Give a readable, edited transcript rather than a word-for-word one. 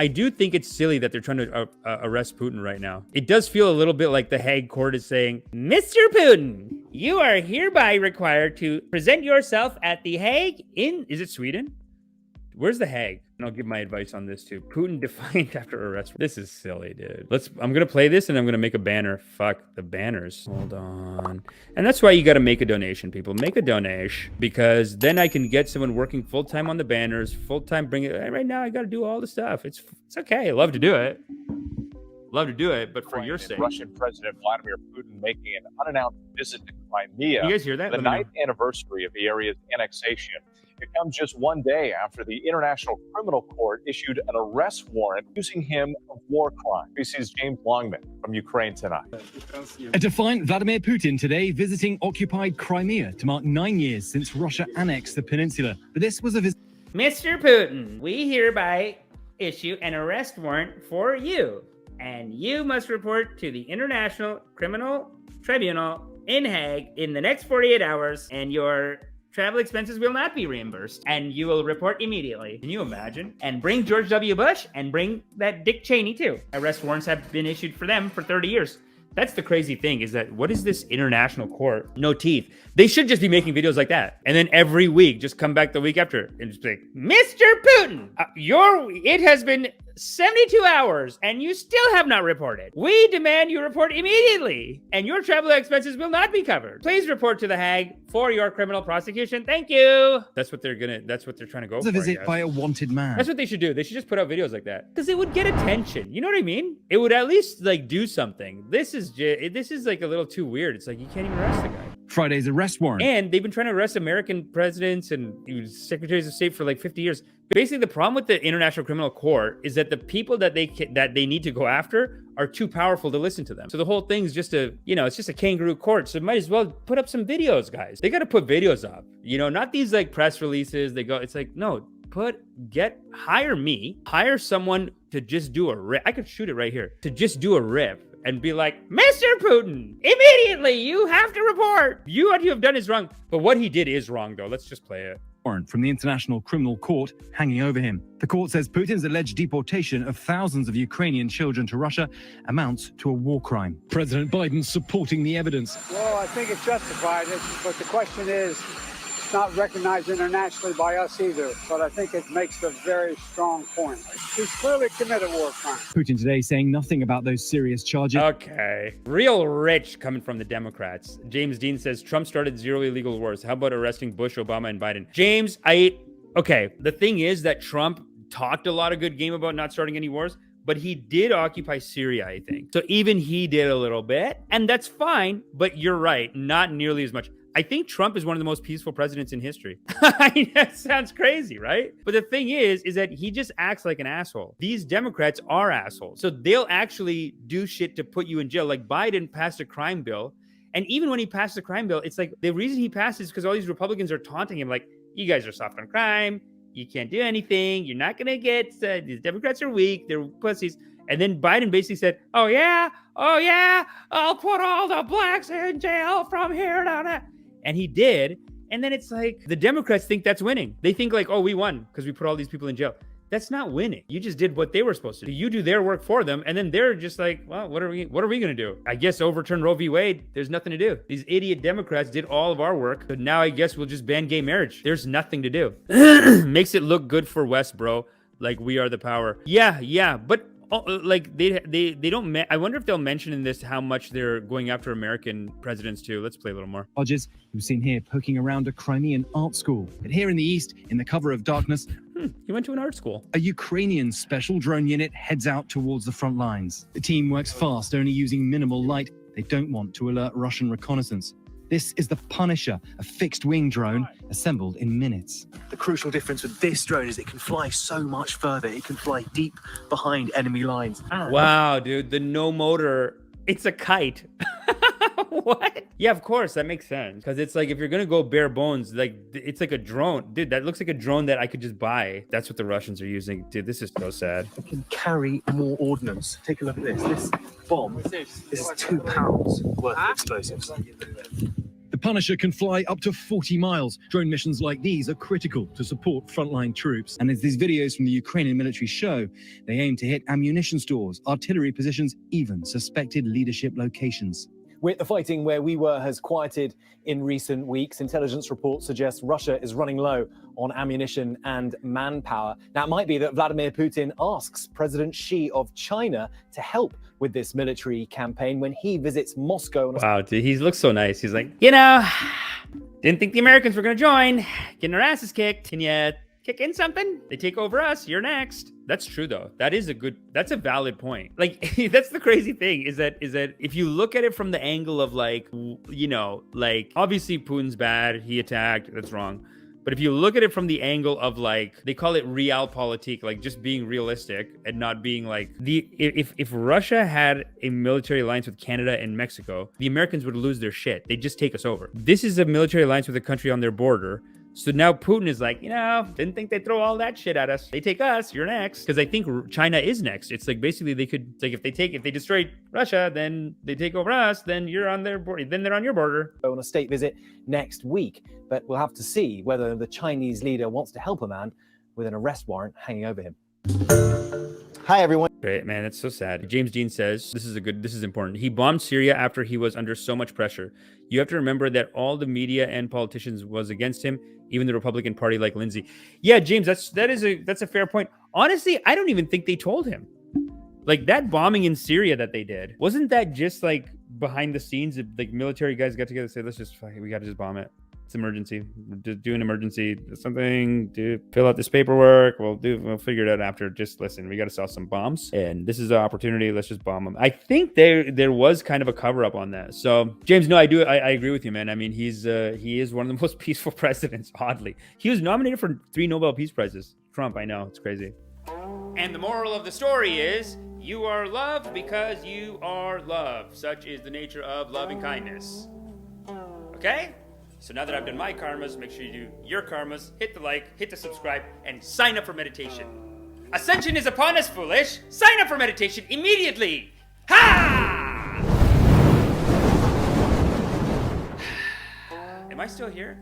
I do think it's silly that they're trying to arrest Putin right now. It does feel a little bit like the Hague court is saying, Mr. Putin, you are hereby required to present yourself at the Hague in, is it Sweden? Where's the Hague? And I'll give my advice on this too. Putin defiant after arrest. This is silly, dude. I'm gonna play this and I'm gonna make a banner. Fuck the banners. Hold on. And that's why you gotta make a donation, people. Make a donation, because then I can get someone working full-time on the banners, full-time bring it. Right now I gotta do all the stuff. It's okay. I love to do it. Love to do it, but for your sake. Russian President Vladimir Putin making an unannounced visit to Crimea. You guys hear that? The 9th anniversary of the area's annexation. It comes just one day after the International Criminal Court issued an arrest warrant accusing him of war crime. BC's James Longman from Ukraine tonight. A defiant Vladimir Putin today visiting occupied Crimea to mark 9 years since Russia annexed the peninsula. But this was a visit. Mr. Putin, we hereby issue an arrest warrant for you, and you must report to the International Criminal Tribunal in Hague in the next 48 hours, and your travel expenses will not be reimbursed, and you will report immediately. Can you imagine? And bring George W. Bush, and bring that Dick Cheney too. Arrest warrants have been issued for them for 30 years. That's the crazy thing, is that what is this international court? No teeth. They should just be making videos like that. And then every week, just come back the week after and just be like, Mr. Putin, it has been 72 hours and you still have not reported. We demand you report immediately, and your travel expenses will not be covered. Please report to the Hague for your criminal prosecution. Thank you. That's what they're trying to go for. A visit by a wanted man. That's what they should do. They should just put out videos like that, because it would get attention. You know what I mean? It would at least like do something. This is like a little too weird. It's like you can't even arrest the guy. Friday's arrest warrant. And they've been trying to arrest American presidents and secretaries of state for like 50 years. Basically, the problem with the International Criminal Court is that the people that they need to go after are too powerful to listen to them. So the whole thing's just it's just a kangaroo court. So might as well put up some videos, guys. They got to put videos up, not these like press releases. It's like, no, hire someone to just do a rip. I could shoot it right here, to just do a rip and be like, Mr. Putin, immediately you have to report. What you have done is wrong. But what he did is wrong, though. Let's just play it. Warrant from the International Criminal Court hanging over him. The court says Putin's alleged deportation of thousands of Ukrainian children to Russia amounts to a war crime. President Biden supporting the evidence. Well, I think it's justified, but the question is, it's not recognized internationally by us either, but I think it makes a very strong point. He's clearly committed war crime. Putin today saying nothing about those serious charges. Okay. Real rich coming from the Democrats. James Dean says Trump started 0 illegal wars. How about arresting Bush, Obama, and Biden? James, okay. The thing is that Trump talked a lot of good game about not starting any wars, but he did occupy Syria, I think. So even he did a little bit, and that's fine, but you're right, not nearly as much. I think Trump is one of the most peaceful presidents in history. That sounds crazy, right? But the thing is that he just acts like an asshole. These Democrats are assholes. So they'll actually do shit to put you in jail. Like Biden passed a crime bill. And even when he passed the crime bill, it's like the reason he passed is because all these Republicans are taunting him. Like, you guys are soft on crime. You can't do anything. You're not going to get, these Democrats are weak. They're pussies. And then Biden basically said, oh yeah, I'll put all the blacks in jail from here to there. And he did. And then it's like, the Democrats think that's winning. They think like, oh, we won because we put all these people in jail. That's not winning. You just did what they were supposed to do. You do their work for them. And then they're just like, well, what are we going to do? I guess overturn Roe v. Wade. There's nothing to do. These idiot Democrats did all of our work. So now I guess we'll just ban gay marriage. There's nothing to do. Makes it look good for West, bro. Like we are the power. Yeah. But like they don't. I wonder if they'll mention in this how much they're going after American presidents too. Let's play a little more. Hodges, who's seen here poking around a Crimean art school. But here in the east, in the cover of darkness, he went to an art school. A Ukrainian special drone unit heads out towards the front lines. The team works fast, only using minimal light. They don't want to alert Russian reconnaissance. This is the Punisher, a fixed-wing drone assembled in minutes. The crucial difference with this drone is it can fly so much further. It can fly deep behind enemy lines. Wow, dude, the no motor, it's a kite. What? Yeah, of course, that makes sense. Because it's like, if you're going to go bare bones, like, it's like a drone. Dude, that looks like a drone that I could just buy. That's what the Russians are using. Dude, this is so sad. It can carry more ordnance. Take a look at this. This bomb, this is 2 pounds worth of explosives. The Punisher can fly up to 40 miles. Drone missions like these are critical to support frontline troops. And as these videos from the Ukrainian military show, they aim to hit ammunition stores, artillery positions, even suspected leadership locations. With the fighting where we were has quieted in recent weeks, intelligence reports suggest Russia is running low on ammunition and manpower. Now, it might be that Vladimir Putin asks President Xi of China to help with this military campaign when he visits Moscow. Wow, dude, he looks so nice. He's like, didn't think the Americans were going to join. Getting our asses kicked. Can you kick in something? They take over us. You're next. That's true, though. That's a valid point. Like, that's the crazy thing is that if you look at it from the angle of like, obviously Putin's bad. He attacked. That's wrong. But if you look at it from the angle of like, they call it realpolitik, like just being realistic and not being like if Russia had a military alliance with Canada and Mexico, the Americans would lose their shit. They'd just take us over. This is a military alliance with a country on their border. So now Putin is like, didn't think they'd throw all that shit at us. They take us, you're next. Because I think China is next. It's like basically they could, like if they destroy Russia, then they take over us, then you're on their border, then they're on your border. On a state visit next week, but we'll have to see whether the Chinese leader wants to help a man with an arrest warrant hanging over him. Hi, everyone. Great, man. It's so sad. James Dean says, this is important. He bombed Syria after he was under so much pressure. You have to remember that all the media and politicians was against him, even the Republican Party like Lindsey. Yeah, James, that's a fair point. Honestly, I don't even think they told him. Like that bombing in Syria that they did, wasn't that just like behind the scenes? Like military guys got together and said, we got to just bomb it. It's emergency. Do an emergency something to fill out this paperwork. We'll figure it out after. Just listen, we got to sell some bombs, and this is an opportunity. Let's just bomb them. I think there was kind of a cover up on that. So James, no, I agree with you, man. I mean, he is one of the most peaceful presidents. Oddly, he was nominated for 3 Nobel Peace Prizes. Trump, I know, it's crazy. And the moral of the story is, you are loved because you are loved. Such is the nature of loving kindness. Okay. So now that I've done my karmas, make sure you do your karmas, hit the like, hit the subscribe, and sign up for meditation. Ascension is upon us, foolish! Sign up for meditation immediately! Ha! Am I still here?